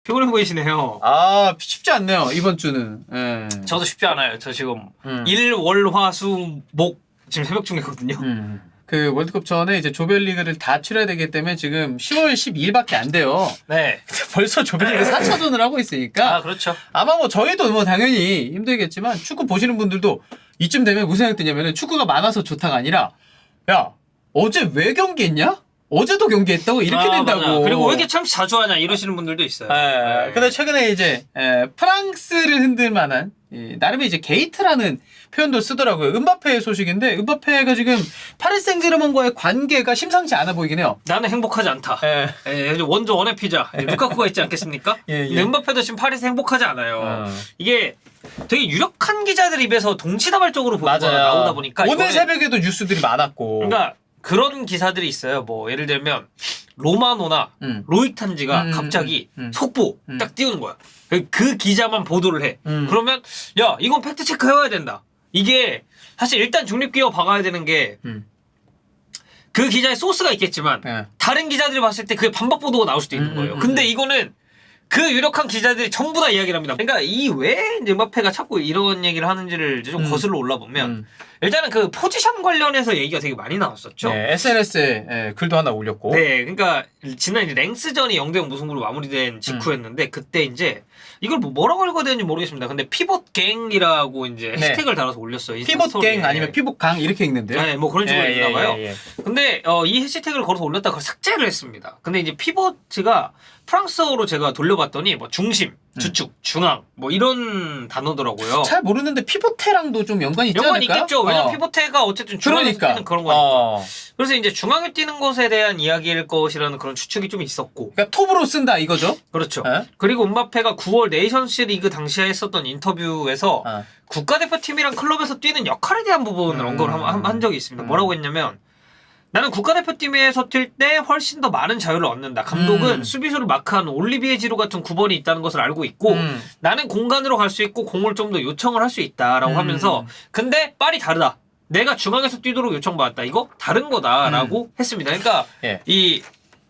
피곤해 보이시네요. 아, 쉽지 않네요, 이번 주는. 예. 저도 쉽지 않아요. 저 지금 일, 월, 화, 수, 목 지금 새벽 중이거든요. 그 월드컵 전에 이제 조별리그를 다 치러야 되기 때문에 지금 10월 12일밖에 안 돼요. 네. 근데 벌써 조별리그 4차전을 하고 있으니까. 아, 그렇죠. 아마 뭐 저희도 뭐 당연히 힘들겠지만 축구 보시는 분들도 이쯤 되면 무슨 생각 드냐면은 축구가 많아서 좋다가 아니라 야, 어제 왜 경기했냐? 어제도 경기했다고 이렇게 된다고. 맞아. 그리고 왜 이렇게 참 자주 하냐 이러시는 분들도 있어요. 예. 근데 최근에 이제 프랑스를 흔들 만한 나름의 이제 게이트라는 표현도 쓰더라고요. 음바페 소식인데 음바페가 지금 파리 생제르맹과의 관계가 심상치 않아 보이긴 해요. 나는 행복하지 않다. 원조 원의 피자 루카쿠가 있지 않겠습니까? 근데 음바페도 지금 파리에서 행복하지 않아요. 이게 되게 유력한 기자들 입에서 동시다발적으로 보도가 나오다 보니까 오늘 새벽에도 뉴스들이 많았고. 그러니까 그런 기사들이 있어요. 뭐 예를 들면 로마노나 로이탄지가 갑자기 속보 딱 띄우는 거야. 그 기자만 보도를 해. 그러면 야 이건 팩트 체크 해와야 된다. 이게 사실 일단 중립기업 박아야 되는 게 그 기자의 소스가 있겠지만 다른 기자들이 봤을 때 그게 반박 보도가 나올 수도 있는 거예요. 근데 이거는 그 유력한 기자들이 전부 다 이야기를 합니다. 그러니까 이 왜 음바페가 자꾸 이런 얘기를 하는지를 좀 거슬러 올라보면 일단은 그 포지션 관련해서 얘기가 되게 많이 나왔었죠. 네, SNS에 글도 하나 올렸고. 네, 그러니까 지난 이제 랭스전이 0대0 무승부로 마무리된 직후였는데 그때 이제 이걸 뭐라고 읽어야 되는지 모르겠습니다. 근데 피봇갱이라고 이제 해시태그를 달아서 올렸어요. 피봇갱 아니면 피봇강 이렇게 읽는데요. 네, 뭐 그런 식으로 읽나 봐요. 근데 이 해시태그를 걸어서 올렸다가 그걸 삭제를 했습니다. 근데 이제 피봇가 프랑스어로 제가 돌려봤더니 뭐 중심, 주축, 중앙 뭐 이런 단어더라고요. 잘 모르는데 피보테랑도 좀 연관이 있지 않을까요? 연관이 있겠죠. 왜냐면 피보테가 어쨌든 중앙에서 뛰는 그런 거니까. 그래서 이제 중앙에 뛰는 것에 대한 이야기일 것이라는 그런 추측이 좀 있었고. 그러니까 톱으로 쓴다 이거죠? 그렇죠. 그리고 음바페가 9월 네이션스 리그 당시에 했었던 인터뷰에서 국가대표팀이랑 클럽에서 뛰는 역할에 대한 부분을 언급을 한 적이 있습니다. 뭐라고 했냐면 나는 국가대표팀에서 뛸 때 훨씬 더 많은 자유를 얻는다. 감독은 수비수를 마크하는 올리비에 지루 같은 9번이 있다는 것을 알고 있고 나는 공간으로 갈 수 있고 공을 좀 더 요청을 할 수 있다라고 하면서 근데 빨이 다르다. 내가 중앙에서 뛰도록 요청받았다. 이거 다른 거다라고 했습니다. 그러니까 이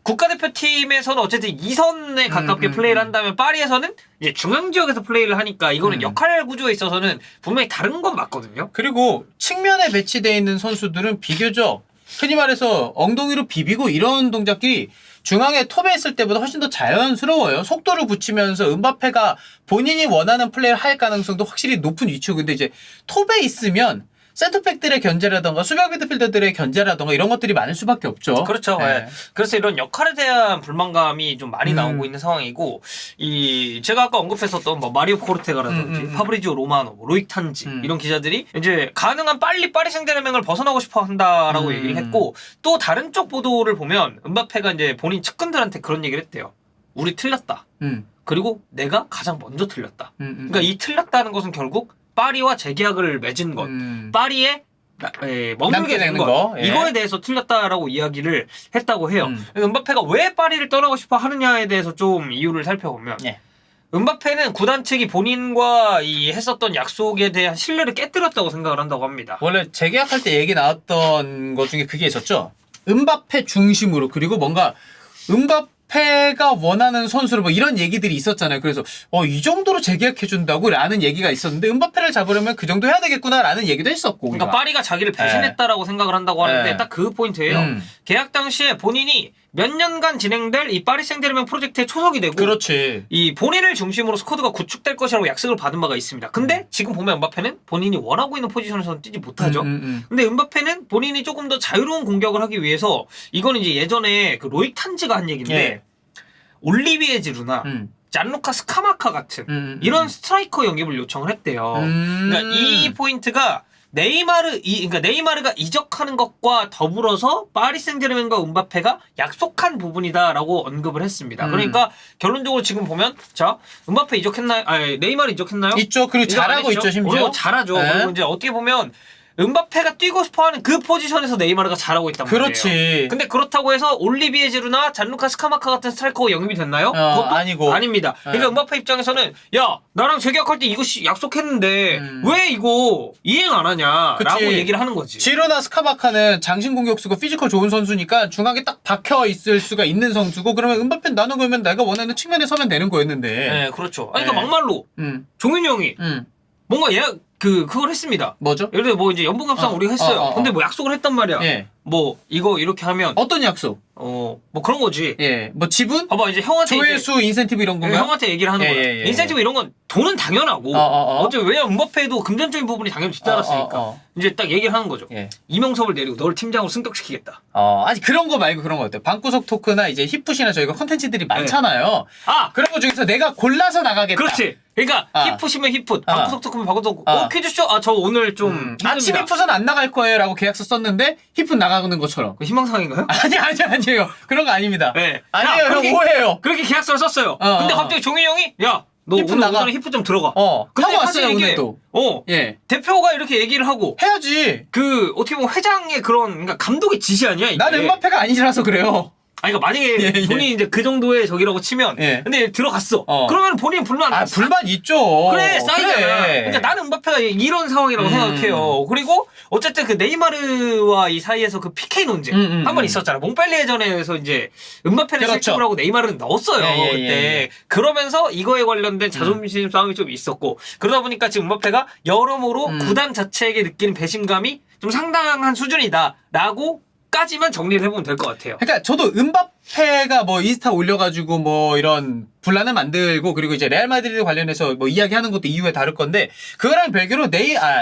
국가대표팀에서는 어쨌든 2선에 가깝게 플레이를 한다면 파리에서는 이제 중앙 지역에서 플레이를 하니까 이거는 역할 구조에 있어서는 분명히 다른 건 맞거든요. 그리고 측면에 배치되어 있는 선수들은 비교적 흔히 말해서 엉덩이로 비비고 이런 동작들이 중앙에 톱에 있을 때보다 훨씬 더 자연스러워요. 속도를 붙이면서 음바페가 본인이 원하는 플레이를 할 가능성도 확실히 높은 위치고 근데 이제 톱에 있으면 센터백들의 견제라던가 수비형 미드필더들의 견제라던가 이런 것들이 많을 수밖에 없죠. 그렇죠. 네. 그래서 이런 역할에 대한 불만감이 좀 많이 나오고 있는 상황이고 제가 아까 언급했었던 뭐 마리오 코르테가라든지 파브리지오 로마노, 로이탄지 이런 기자들이 이제 가능한 빨리 파리 생제르맹을 벗어나고 싶어 한다라고 얘기를 했고 또 다른 쪽 보도를 보면 음바페가 이제 본인 측근들한테 그런 얘기를 했대요. 우리 틀렸다. 그리고 내가 가장 먼저 틀렸다. 그러니까 이 틀렸다는 것은 결국 파리와 재계약을 맺은 것, 파리에 머물게 된 것, 이거에 대해서 틀렸다라고 이야기를 했다고 해요. 음바페가 왜 파리를 떠나고 싶어 하느냐에 대해서 좀 이유를 살펴보면 음바페는 구단 측이 본인과 했었던 약속에 대한 신뢰를 깨뜨렸다고 생각을 한다고 합니다. 원래 재계약할 때 얘기 나왔던 것 중에 그게 있었죠. 음바페 중심으로 그리고 뭔가 음바페가 원하는 선수를 뭐 이런 얘기들이 있었잖아요. 그래서 이 정도로 재계약해준다고 라는 얘기가 있었는데 음바페를 잡으려면 그 정도 해야 되겠구나 라는 얘기도 했었고 우리가. 그러니까 파리가 자기를 배신했다라고 생각을 한다고 하는데 딱 그 포인트예요. 계약 당시에 본인이 몇 년간 진행될 이 파리 생제르맹 프로젝트에 초석이 되고 그렇지. 이 본인을 중심으로 스쿼드가 구축될 것이라고 약속을 받은 바가 있습니다. 근데 지금 보면 음바페는 본인이 원하고 있는 포지션에서는 뛰지 못하죠. 근데 음바페는 본인이 조금 더 자유로운 공격을 하기 위해서 이거는 이제 예전에 그 로이탄지가 한 얘기인데 올리비에 지루나 잔루카 스카마카 같은 이런 스트라이커 영입을 요청을 했대요. 그러니까 이 포인트가 그러니까 네이마르가 이적하는 것과 더불어서 파리 생제르맹과 음바페가 약속한 부분이다라고 언급을 했습니다. 그러니까 결론적으로 지금 보면 자 음바페 이적했나요? 아니 네이마르 이적했나요? 있죠. 그리고 잘하고 있죠 심지어. 잘하죠. 그리고 이제 어떻게 보면 음바페가 뛰고 싶어하는 그 포지션에서 네이마르가 잘하고 있단 말이에요. 그렇지. 근데 그렇다고 해서 올리비에 지루나 잔루카 스카마카 같은 스트라이커가 영입이 됐나요? 그것도 아니고. 아닙니다. 그러니까 음바페 입장에서는 야 나랑 재계약할 때 이거 약속했는데 왜 이거 이행 안 하냐라고 그치. 얘기를 하는 거지. 지루나 스카마카는 장신 공격수고 피지컬 좋은 선수니까 중앙에 딱 박혀 있을 수가 있는 선수고 그러면 음바페는 나는 그러면 내가 원하는 측면에 서면 되는 거였는데. 네, 그렇죠. 아니, 네. 그러니까 막말로 종윤이 형이 뭔가 예약 그걸 했습니다. 뭐죠? 예를 들어 뭐 이제 연봉 협상 우리가 했어요. 근데 뭐 약속을 했단 말이야. 예. 뭐 이거 이렇게 하면 어떤 약속? 뭐 그런 거지. 예. 뭐 지분? 봐봐 이제 형한테 조회수 인센티브 이런 건가요? 형한테 얘기를 하는 예, 거야. 예, 예. 인센티브 이런 건 돈은 당연하고 어차피 왜냐면 음바페도 금전적인 부분이 당연히 뒤따랐으니까 이제 딱 얘기를 하는 거죠. 예. 이명섭을 내리고 너를 팀장으로 승격시키겠다. 아니 그런 거 말고 그런 거 어때요? 방구석 토크나 이제 힙풋이나 저희가 컨텐츠들이 많잖아요. 그런 거 중에서 내가 골라서 나가겠다. 그렇지. 그러니까 힙풋이면 힙풋, 방구석 토크면 방구석. 퀴즈쇼 저 오늘 좀 아침 힙풋은 안 나갈 거예요라고 계약서 썼는데 힙풋 나가는 것처럼. 그 희망사항인가요? 아니에요. 그런 거 아닙니다. 네. 아니에요. 형 그렇게, 오해예요. 그렇게 계약서를 썼어요. 근데 갑자기 종윤이 형이 야 너 힙풋 오늘 나가. 오전에 힙풋 좀 들어가. 하고 왔어요 오늘도. 예. 대표가 이렇게 얘기를 하고 해야지. 그 어떻게 보면 회장의 그런 그러니까 감독의 지시 아니야 이게. 난 음바페가 아니라서 그래요. 아니, 그러니까 만약에 본인이 이제 그 정도의 적이라고 치면, 근데 들어갔어. 그러면 본인 불만. 불만 있죠. 그래, 쌓이잖아. 그래. 그러니까 나는 음바페가 이런 상황이라고 생각해요. 그리고 어쨌든 그 네이마르와 이 사이에서 그 PK 논쟁 한 번 있었잖아. 몽펠리에전에서 이제 음바페를 그렇죠. 실축을 하고 네이마르는 넣었어요. 예, 그때. 그러면서 이거에 관련된 자존심 싸움이 좀 있었고 그러다 보니까 지금 음바페가 여러모로 구단 자체에게 느끼는 배신감이 좀 상당한 수준이다라고 까지만 정리를 해보면 될 것 같아요. 그러니까 저도 음바페가 뭐 인스타 올려가지고 뭐 이런 분란을 만들고 그리고 이제 레알 마드리드 관련해서 뭐 이야기하는 것도 이후에 다룰 건데 그거랑 별개로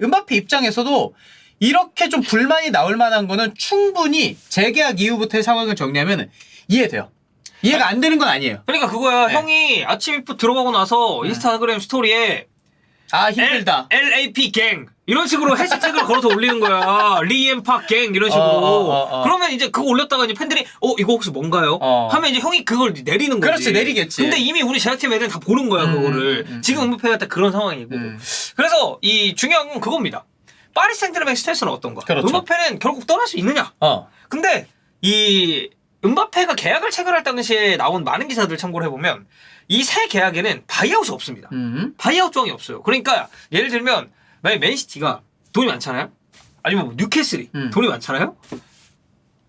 음바페 입장에서도 이렇게 좀 불만이 나올 만한 거는 충분히 재계약 이후부터의 상황을 정리하면 이해돼요. 이해가 안 되는 건 아니에요. 그러니까 그거야. 형이 아침 이프 들어가고 나서 인스타그램 스토리에 힘들다. LAP 갱 이런 식으로 해시태그를 걸어서 올리는 거야. 리엠팍 갱 이런 식으로. 그러면 이제 그거 올렸다가 이제 팬들이 이거 혹시 뭔가요? 하면 이제 형이 그걸 내리는 거지. 그렇지, 내리겠지. 근데 이미 우리 제작팀 애들은 다 보는 거야 그거를. 지금 음바페가 딱 그런 상황이고. 그래서 이 중요한 건 그겁니다. 파리 생제르맹 스탠스는 어떤가? 그렇죠. 음바페는 결국 떠날 수 있느냐? 근데 이 음바페가 계약을 체결할 당시에 나온 많은 기사들 참고를 해보면 이 새 계약에는 바이아웃이 없습니다. 바이아웃 조항이 없어요. 그러니까 예를 들면 만약 맨시티가 돈이 많잖아요. 아니면 뭐 뉴캐슬이 돈이 많잖아요.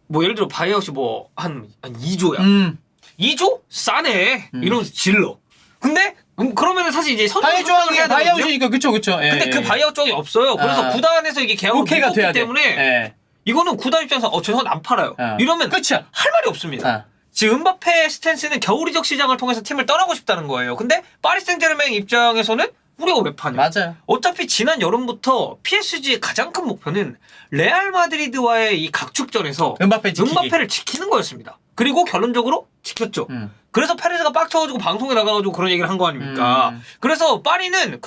뭐 예를 들어 바이아웃이 뭐 한 2조야. 2조? 싸네. 이러면서 질러. 근데 그러면은 사실 이제 선수 조항이 바이아웃이니까 그쵸. 근데 그 바이아웃 조항이 없어요. 그래서 구단에서 이게 계약을 오케이가 돼야 때문에 이거는 구단 입장에서 죄송한데 안 팔아요. 이러면 끝이야. 할 말이 없습니다. 지금 음바페 스탠스는 겨울 이적 시장을 통해서 팀을 떠나고 싶다는 거예요. 근데 파리 생제르맹 입장에서는 우리가 왜 파냐? 맞아요. 어차피 지난 여름부터 PSG의 가장 큰 목표는 레알 마드리드와의 이 각축전에서 음바페를 지키는 거였습니다. 그리고 결론적으로 지켰죠. 그래서 페레즈가 빡쳐가지고 방송에 나가가지고 그런 얘기를 한 거 아닙니까? 그래서 파리는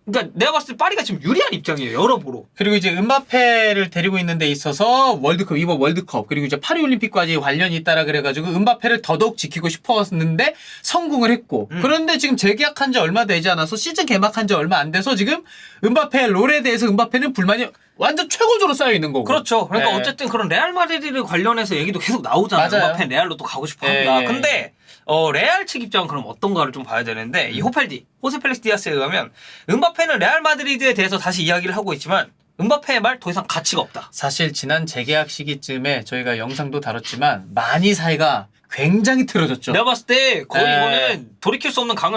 그러니까 내가 봤을 때 파리가 지금 유리한 입장이에요. 여러모로. 그리고 이제 음바페를 데리고 있는 데 있어서 이번 월드컵 그리고 이제 파리올림픽까지 관련이 있다라 그래가지고 음바페를 더더욱 지키고 싶었는데 성공을 했고 그런데 지금 재계약한 지 얼마 되지 않아서 시즌 개막한 지 얼마 안 돼서 지금 음바페 롤에 대해서 음바페는 불만이 완전 최고조로 쌓여 있는 거고. 그렇죠. 그러니까 어쨌든 그런 레알 마드리드 관련해서 얘기도 계속 나오잖아요. 맞아요. 음바페 레알로 또 가고 싶어 한다. 근데 레알 측 입장은 그럼 어떤가를 좀 봐야 되는데 이 호세 펠릭스 디아스에 의하면 음바페는 레알 마드리드에 대해서 다시 이야기를 하고 있지만 음바페의 말 더 이상 가치가 없다. 사실 지난 재계약 시기쯤에 저희가 영상도 다뤘지만 많이 사이가 굉장히 틀어졌죠. 내가 봤을 때 거의 이거는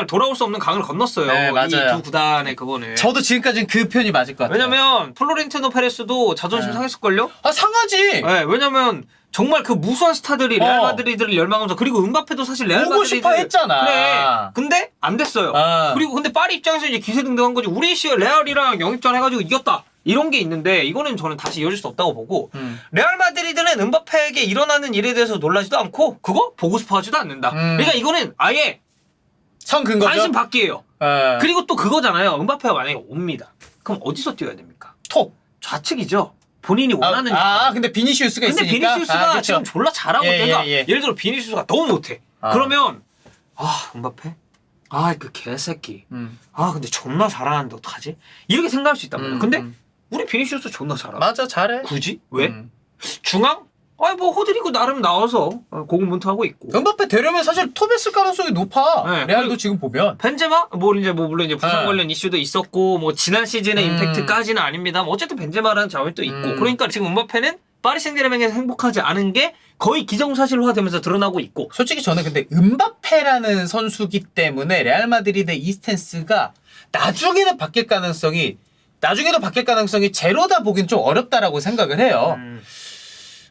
돌아올 수 없는 강을 건넜어요. 맞아요. 이 두 구단의 그거는. 저도 지금까지는 그 표현이 맞을 것 같아요. 왜냐면 플로렌티노 페레스도 자존심 상했을걸요? 상하지. 네, 왜냐면 정말 그 무수한 스타들이 레알 마드리드를 열망하면서 그리고 음바페도 사실 레알 마드리드 오고 싶어 했잖아. 그래. 근데 안 됐어요. 그리고 근데 파리 입장에서 이제 기세등등한 거지. 우리 시에 레알이랑 영입전 해가지고 이겼다. 이런 게 있는데 이거는 저는 다시 이어질 수 없다고 보고 레알 마드리드는 음바페에게 일어나는 일에 대해서 놀라지도 않고 그거 보고 싶어 하지도 않는다. 그러니까 이거는 아예 성 근거죠. 관심 받기예요. 그리고 또 그거잖아요. 음바페가 만약에 옵니다. 그럼 어디서 뛰어야 됩니까? 좌측이죠. 본인이 원하는. 근데 비니시우스가 있으니까. 근데 비니시우스가 지금 졸라 잘하고 그러니까 예를 들어 비니시우스가 너무 못해. 그러면 음바페? 그 개새끼. 근데 존나 잘하는데 어떡하지? 이렇게 생각할 수 있단 말이야. 근데 우리 비니시우스 존나 잘하. 맞아, 잘해. 굳이? 왜? 중앙? 아니 뭐 호드리고 나름 나와서 고군분투하고 있고. 음바페 되려면 사실 톱했을 가능성이 높아. 네, 레알도 그리고 지금 보면. 벤제마? 뭐 이제 뭐 물론 이제 부상 네. 관련 이슈도 있었고 뭐 지난 시즌의 임팩트까지는 아닙니다. 뭐 어쨌든 벤제마라는 자원이 또 있고. 그러니까 지금 음바페는 파리 생제르맹에서 행복하지 않은 게 거의 기정사실화되면서 드러나고 있고. 솔직히 저는 근데 음바페라는 선수기 때문에 레알 마드리드의 이 스탠스가 나중에도 바뀔 가능성이 제로다 보긴 좀 어렵다라고 생각을 해요.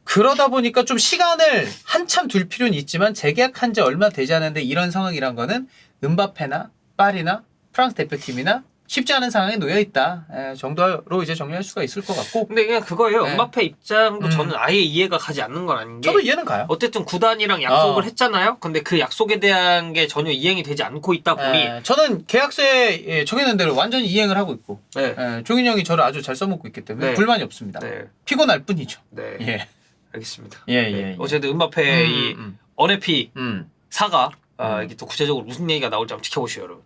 그러다 보니까 좀 시간을 한참 둘 필요는 있지만 재계약한 지 얼마 되지 않은데 이런 상황이란 거는 음바페나 파리나 프랑스 대표팀이나 쉽지 않은 상황에 놓여 있다 정도로 이제 정리할 수가 있을 것 같고. 근데 그냥 그거예요. 네. 음바페 입장도 저는 아예 이해가 가지 않는 건 아닌 게 저도 이해는 가요. 어쨌든 구단이랑 약속을 했잖아요. 근데 그 약속에 대한 게 전혀 이행이 되지 않고 있다 보니 저는 계약서에 정해놓은 대로 완전히 이행을 하고 있고 네. 종인 형이 저를 아주 잘 써먹고 있기 때문에 네. 불만이 없습니다. 네. 피곤할 뿐이죠. 네. 예. 알겠습니다. 예, 네. 예. 어쨌든 음바페 이 언에피 사가 음. 이게 또 구체적으로 무슨 얘기가 나올지 한번 지켜보시죠, 여러분.